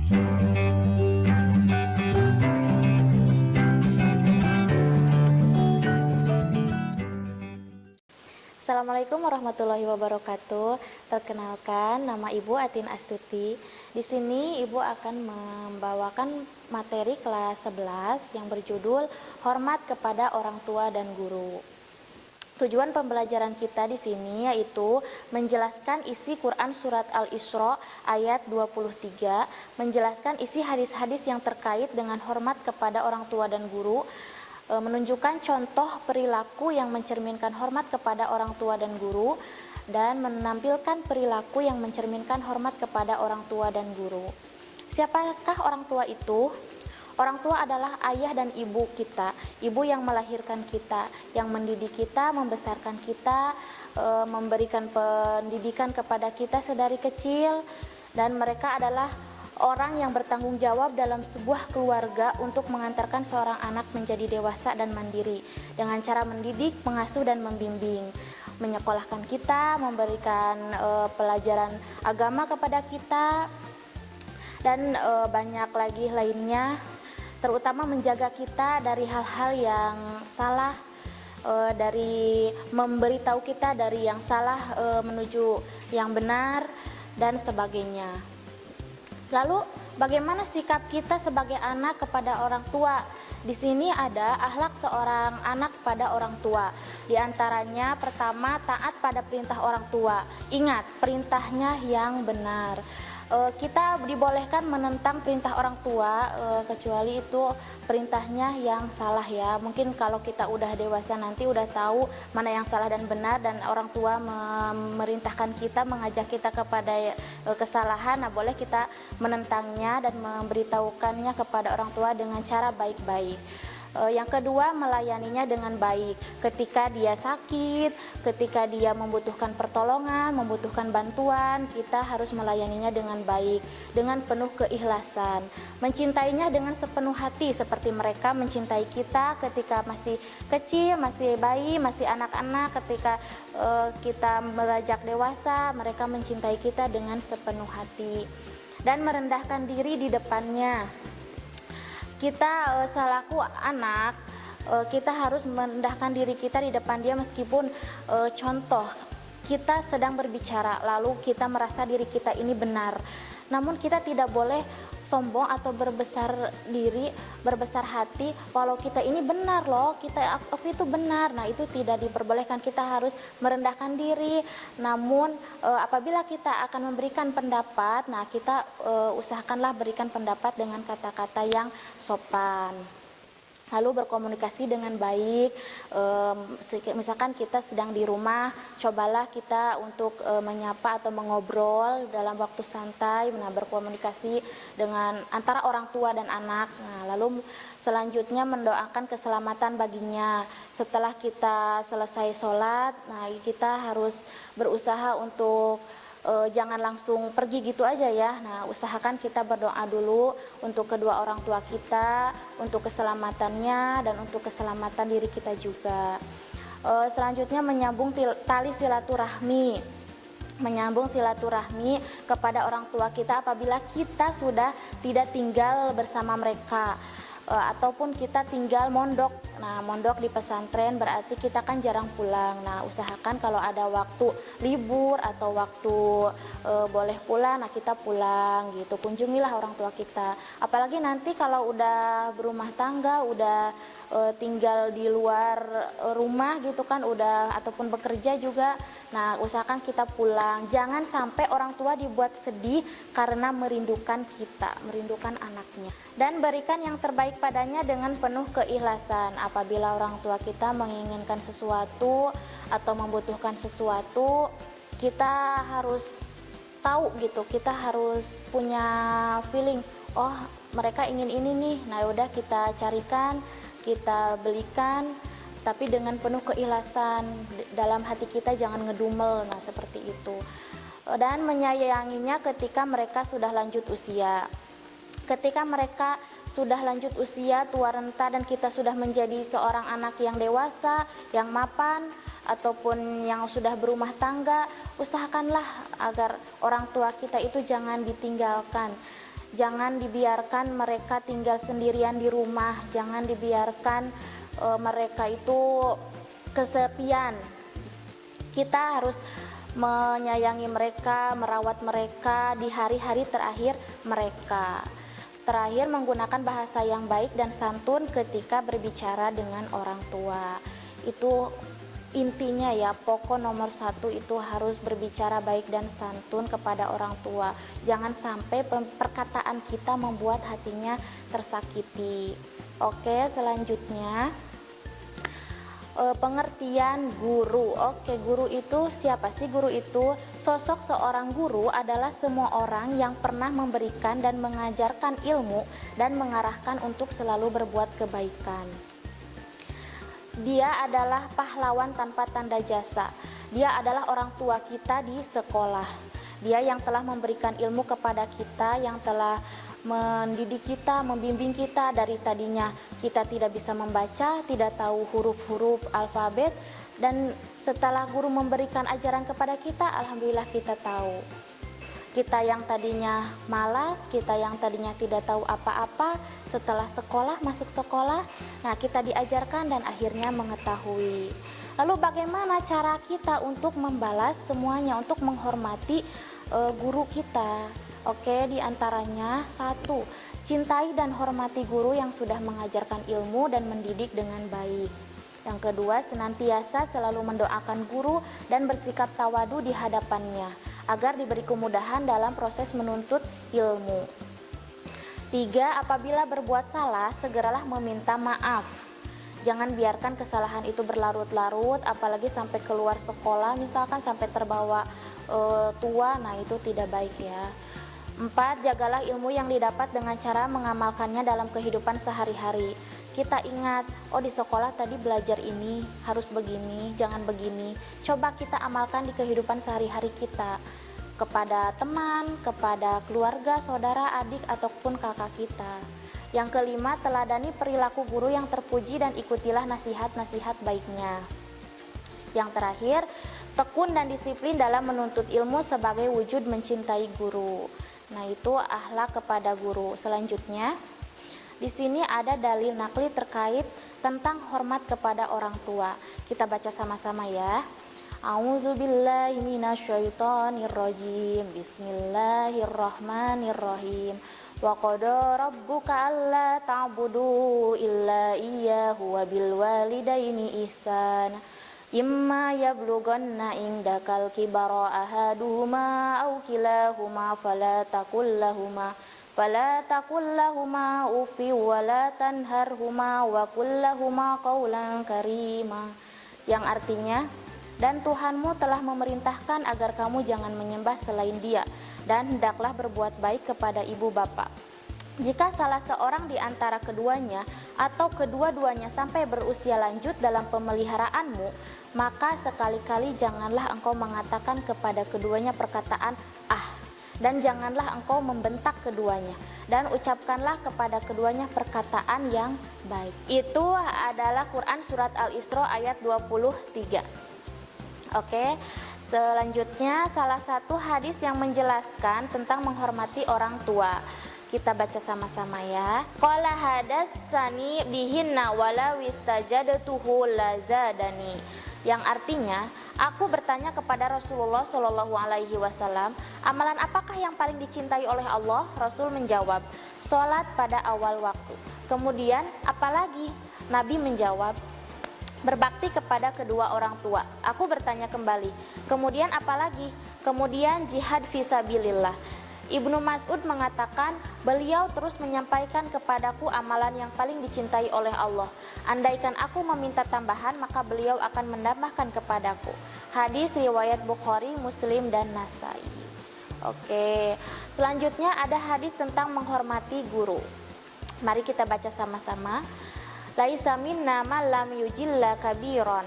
Assalamualaikum warahmatullahi wabarakatuh. Perkenalkan, nama Ibu Atin Astuti. Di sini Ibu akan membawakan materi kelas 11 yang berjudul Hormat kepada Orang Tua dan Guru. Tujuan pembelajaran kita di sini yaitu menjelaskan isi Quran surat Al-Isra ayat 23, menjelaskan isi hadis-hadis yang terkait dengan hormat kepada orang tua dan guru, menunjukkan contoh perilaku yang mencerminkan hormat kepada orang tua dan guru, dan menampilkan perilaku yang mencerminkan hormat kepada orang tua dan guru. Siapakah orang tua itu? Orang tua adalah ayah dan ibu kita, ibu yang melahirkan kita, yang mendidik kita, membesarkan kita, memberikan pendidikan kepada kita sedari kecil, dan mereka adalah orang yang bertanggung jawab dalam sebuah keluarga untuk mengantarkan seorang anak menjadi dewasa dan mandiri dengan cara mendidik, mengasuh dan membimbing, menyekolahkan kita, memberikan pelajaran agama kepada kita, dan banyak lagi lainnya, terutama menjaga kita dari hal-hal yang salah, dari memberitahu kita dari yang salah menuju yang benar dan sebagainya. Lalu bagaimana sikap kita sebagai anak kepada orang tua? Di sini ada akhlak seorang anak pada orang tua. Di antaranya pertama, taat pada perintah orang tua. Ingat, perintahnya yang benar. Kita dibolehkan menentang perintah orang tua, kecuali itu perintahnya yang salah ya. Mungkin kalau kita udah dewasa nanti udah tahu mana yang salah dan benar, dan orang tua memerintahkan kita, mengajak kita kepada kesalahan, nah boleh kita menentangnya dan memberitahukannya kepada orang tua dengan cara baik-baik. Yang kedua, melayaninya dengan baik. Ketika dia sakit, ketika dia membutuhkan pertolongan, membutuhkan bantuan, kita harus melayaninya dengan baik, dengan penuh keikhlasan. Mencintainya dengan sepenuh hati seperti mereka mencintai kita ketika masih kecil, masih bayi, masih anak-anak. Ketika kita beranjak dewasa, mereka mencintai kita dengan sepenuh hati. Dan merendahkan diri di depannya. Kita selaku anak, kita harus merendahkan diri kita di depan dia, meskipun contoh kita sedang berbicara lalu kita merasa diri kita ini benar, namun kita tidak boleh sombong atau berbesar diri, berbesar hati walau kita ini benar loh, aku itu benar. Nah, itu tidak diperbolehkan. Kita harus merendahkan diri. Namun apabila kita akan memberikan pendapat, nah kita usahakanlah berikan pendapat dengan kata-kata yang sopan. Lalu berkomunikasi dengan baik. Misalkan kita sedang di rumah, cobalah kita untuk menyapa atau mengobrol dalam waktu santai, berkomunikasi dengan antara orang tua dan anak. Nah, lalu selanjutnya mendoakan keselamatan baginya. Setelah kita selesai sholat, nah kita harus berusaha untuk jangan langsung pergi gitu aja ya. Nah, usahakan kita berdoa dulu untuk kedua orang tua kita, untuk keselamatannya dan untuk keselamatan diri kita juga. Selanjutnya menyambung tali silaturahmi. Menyambung silaturahmi kepada orang tua kita apabila kita sudah tidak tinggal bersama mereka, ataupun kita tinggal mondok. Nah, mondok di pesantren berarti kita kan jarang pulang. Nah, usahakan kalau ada waktu libur atau waktu boleh pulang, nah kita pulang gitu. Kunjungilah orang tua kita. Apalagi nanti kalau udah berumah tangga, udah tinggal di luar rumah gitu kan, udah ataupun bekerja juga. Nah, usahakan kita pulang. Jangan sampai orang tua dibuat sedih karena merindukan kita, merindukan anaknya. Dan berikan yang terbaik padanya dengan penuh keikhlasan. Apabila orang tua kita menginginkan sesuatu atau membutuhkan sesuatu, kita harus tahu gitu, kita harus punya feeling, oh mereka ingin ini nih, nah udah kita carikan, kita belikan, tapi dengan penuh keikhlasan, dalam hati kita jangan ngedumel. Nah, seperti itu. Dan menyayanginya ketika mereka sudah lanjut usia. Ketika mereka sudah lanjut usia, tua renta, dan kita sudah menjadi seorang anak yang dewasa, yang mapan, ataupun yang sudah berumah tangga, usahakanlah agar orang tua kita itu jangan ditinggalkan. Jangan dibiarkan mereka tinggal sendirian di rumah, jangan dibiarkan mereka itu kesepian. Kita harus menyayangi mereka, merawat mereka di hari-hari terakhir mereka. Terakhir, menggunakan bahasa yang baik dan santun ketika berbicara dengan orang tua. Itu intinya ya, pokok nomor 1 itu harus berbicara baik dan santun kepada orang tua. Jangan sampai perkataan kita membuat hatinya tersakiti. Oke, selanjutnya pengertian guru. Oke, guru itu siapa sih? Guru itu sosok seorang guru adalah semua orang yang pernah memberikan dan mengajarkan ilmu dan mengarahkan untuk selalu berbuat kebaikan. Dia adalah pahlawan tanpa tanda jasa. Dia adalah orang tua kita di sekolah. Dia yang telah memberikan ilmu kepada kita, yang telah mendidik kita, membimbing kita dari tadinya kita tidak bisa membaca, tidak tahu huruf-huruf alfabet, dan setelah guru memberikan ajaran kepada kita, alhamdulillah kita tahu. Kita yang tadinya malas, kita yang tadinya tidak tahu apa-apa, setelah sekolah, masuk sekolah, nah kita diajarkan dan akhirnya mengetahui. Lalu bagaimana cara kita untuk membalas semuanya, untuk menghormati guru kita? Oke, diantaranya 1, cintai dan hormati guru yang sudah mengajarkan ilmu dan mendidik dengan baik. Yang kedua, senantiasa selalu mendoakan guru dan bersikap tawadu di hadapannya agar diberi kemudahan dalam proses menuntut ilmu. 3, apabila berbuat salah, segeralah meminta maaf. Jangan biarkan kesalahan itu berlarut-larut, apalagi sampai keluar sekolah, misalkan sampai terbawa tua, nah itu tidak baik ya. 4, jagalah ilmu yang didapat dengan cara mengamalkannya dalam kehidupan sehari-hari. Kita ingat, oh di sekolah tadi belajar ini, harus begini, jangan begini. Coba kita amalkan di kehidupan sehari-hari kita. Kepada teman, kepada keluarga, saudara, adik, ataupun kakak kita. Yang kelima, teladani perilaku guru yang terpuji dan ikutilah nasihat-nasihat baiknya. Yang terakhir, tekun dan disiplin dalam menuntut ilmu sebagai wujud mencintai guru. Nah, itu akhlak kepada guru. Selanjutnya, di sini ada dalil nakli terkait tentang hormat kepada orang tua. Kita baca sama-sama ya. A'udzubillahi minasyaitonirrajim. Bismillahirrahmanirrahim. Wa qada rabbuka alla ta'budu illa iyyahu wa bil walidaini ihsana. Imma yablughanna indakal kibara ahaduhuma aw kilahuma fala taqul lahuma uffi wa la tanharhuma wa qul lahuma qawlan karima. Yang artinya, dan Tuhanmu telah memerintahkan agar kamu jangan menyembah selain Dia, dan hendaklah berbuat baik kepada ibu bapa. Jika salah seorang di antara keduanya atau kedua-duanya sampai berusia lanjut dalam pemeliharaanmu, maka sekali-kali janganlah engkau mengatakan kepada keduanya perkataan dan janganlah engkau membentak keduanya, dan ucapkanlah kepada keduanya perkataan yang baik. Itu adalah Quran surat Al-Isra ayat 23. Oke, selanjutnya salah satu hadis yang menjelaskan tentang menghormati orang tua. Kita baca sama-sama ya. Qala hadatsani bihinna wala wistajadtuhu lazadani. Yang artinya, aku bertanya kepada Rasulullah Shallallahu alaihi wasallam, amalan apakah yang paling dicintai oleh Allah? Rasul menjawab, salat pada awal waktu. Kemudian apalagi? Nabi menjawab, berbakti kepada kedua orang tua. Aku bertanya kembali, kemudian apalagi? Kemudian jihad fisabilillah. Ibnu Mas'ud mengatakan, beliau terus menyampaikan kepadaku amalan yang paling dicintai oleh Allah. Andaikan aku meminta tambahan, maka beliau akan menambahkan kepadaku. Hadis riwayat Bukhari, Muslim, dan Nasai. Oke, selanjutnya ada hadis tentang menghormati guru. Mari kita baca sama-sama. Laisa minna man lam yujilla kabiron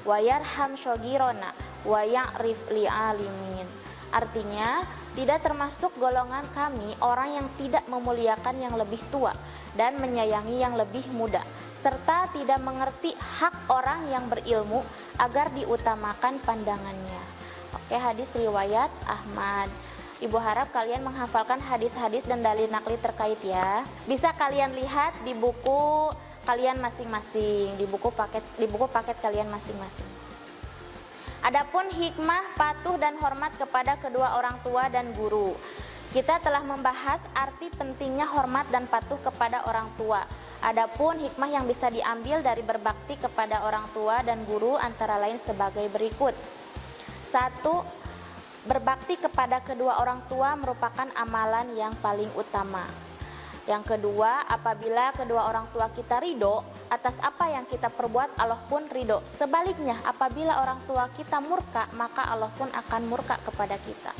wa yarham shogirona wa ya'rif li'alimin. Artinya, tidak termasuk golongan kami orang yang tidak memuliakan yang lebih tua dan menyayangi yang lebih muda, serta tidak mengerti hak orang yang berilmu agar diutamakan pandangannya. Oke, hadis riwayat Ahmad. Ibu harap kalian menghafalkan hadis-hadis dan dalil nakli terkait ya. Bisa kalian lihat di buku kalian masing-masing, di buku paket kalian masing-masing. Adapun hikmah patuh dan hormat kepada kedua orang tua dan guru. Kita telah membahas arti pentingnya hormat dan patuh kepada orang tua. Adapun hikmah yang bisa diambil dari berbakti kepada orang tua dan guru antara lain sebagai berikut. 1. Berbakti kepada kedua orang tua merupakan amalan yang paling utama. Yang kedua, apabila kedua orang tua kita ridho atas apa yang kita perbuat, Allah pun ridho. Sebaliknya, apabila orang tua kita murka, maka Allah pun akan murka kepada kita.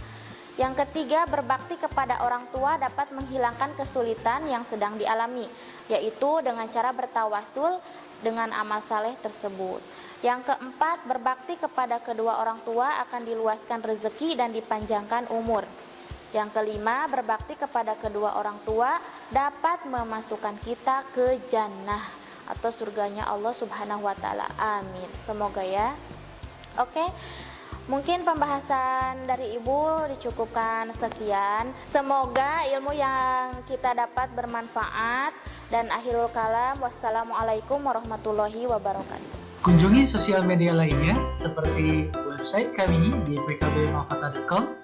Yang ketiga, berbakti kepada orang tua dapat menghilangkan kesulitan yang sedang dialami, yaitu dengan cara bertawasul dengan amal saleh tersebut. Yang keempat, berbakti kepada kedua orang tua akan diluaskan rezeki dan dipanjangkan umur. Yang kelima, berbakti kepada kedua orang tua dapat memasukkan kita ke jannah atau surganya Allah Subhanahu wa taala. Amin. Semoga ya. Oke. Mungkin pembahasan dari Ibu dicukupkan sekian. Semoga ilmu yang kita dapat bermanfaat. Dan akhirul kalam, wassalamualaikum warahmatullahi wabarakatuh. Kunjungi sosial media lainnya seperti website kami di pkbmalfata.com,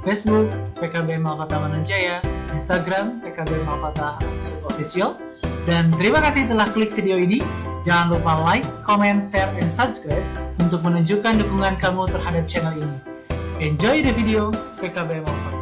Facebook PKB Malfata Mananjaya, Instagram PKB Malfata Official. Dan terima kasih telah klik video ini. Jangan lupa like, comment, share, and subscribe untuk menunjukkan dukungan kamu terhadap channel ini. Enjoy the video PKB Malfata.